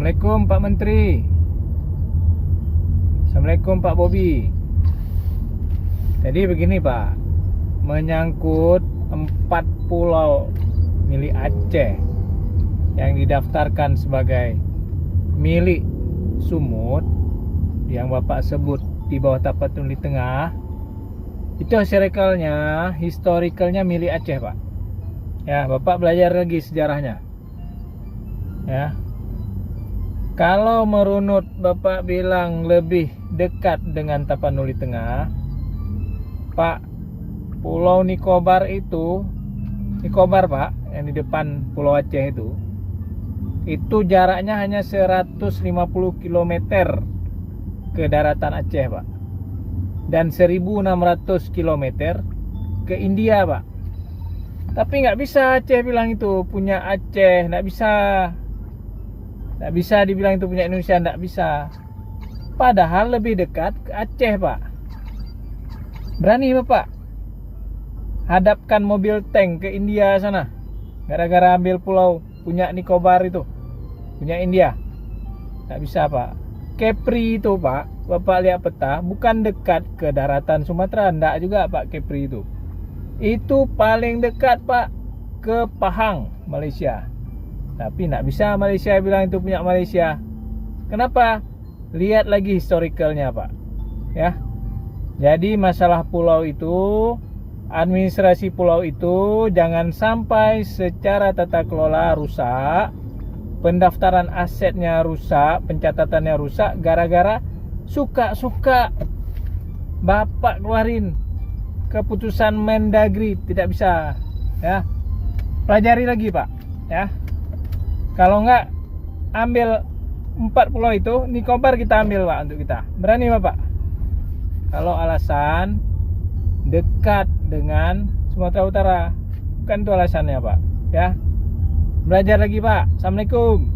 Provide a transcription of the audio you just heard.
Assalamualaikum Pak Menteri. Assalamualaikum Pak Bobi. Jadi begini Pak, menyangkut 4 pulau milik Aceh yang didaftarkan sebagai milik Sumut yang Bapak sebut di bawah Tapak Tuli Tengah, itu historicalnya milik Aceh Pak. Ya, Bapak belajar lagi sejarahnya. Ya. Kalau merunut Bapak bilang lebih dekat dengan Tapanuli Tengah, Pak, Pulau Nicobar itu, Nicobar Pak, yang di depan Pulau Aceh itu jaraknya hanya 150 km ke daratan Aceh Pak, dan 1600 km ke India Pak. Tapi nggak bisa Aceh bilang itu punya Aceh, nggak bisa. Nggak bisa dibilang itu punya Indonesia, nggak bisa. Padahal lebih dekat ke Aceh Pak. Berani Bapak hadapkan mobil tank ke India sana, gara-gara ambil pulau punya Nicobar itu, punya India. Nggak bisa Pak. Kepri itu Pak, Bapak lihat peta, bukan dekat ke daratan Sumatera, nggak juga Pak. Kepri itu paling dekat Pak ke Pahang, Malaysia. Tapi nggak bisa Malaysia bilang itu punya Malaysia. Kenapa? Lihat lagi historicalnya Pak. Ya. Jadi masalah pulau itu, administrasi pulau itu jangan sampai secara tata kelola rusak, pendaftaran asetnya rusak, pencatatannya rusak, gara-gara suka-suka Bapak keluarin keputusan Mendagri. Tidak bisa. Ya. Pelajari lagi Pak. Ya. Kalau enggak, ambil 4 pulau itu, Nicobar kita ambil Pak untuk kita. Berani Bapak? Kalau alasan dekat dengan Sumatera Utara, bukan itu alasannya Pak. Ya. Belajar lagi Pak. Assalamualaikum.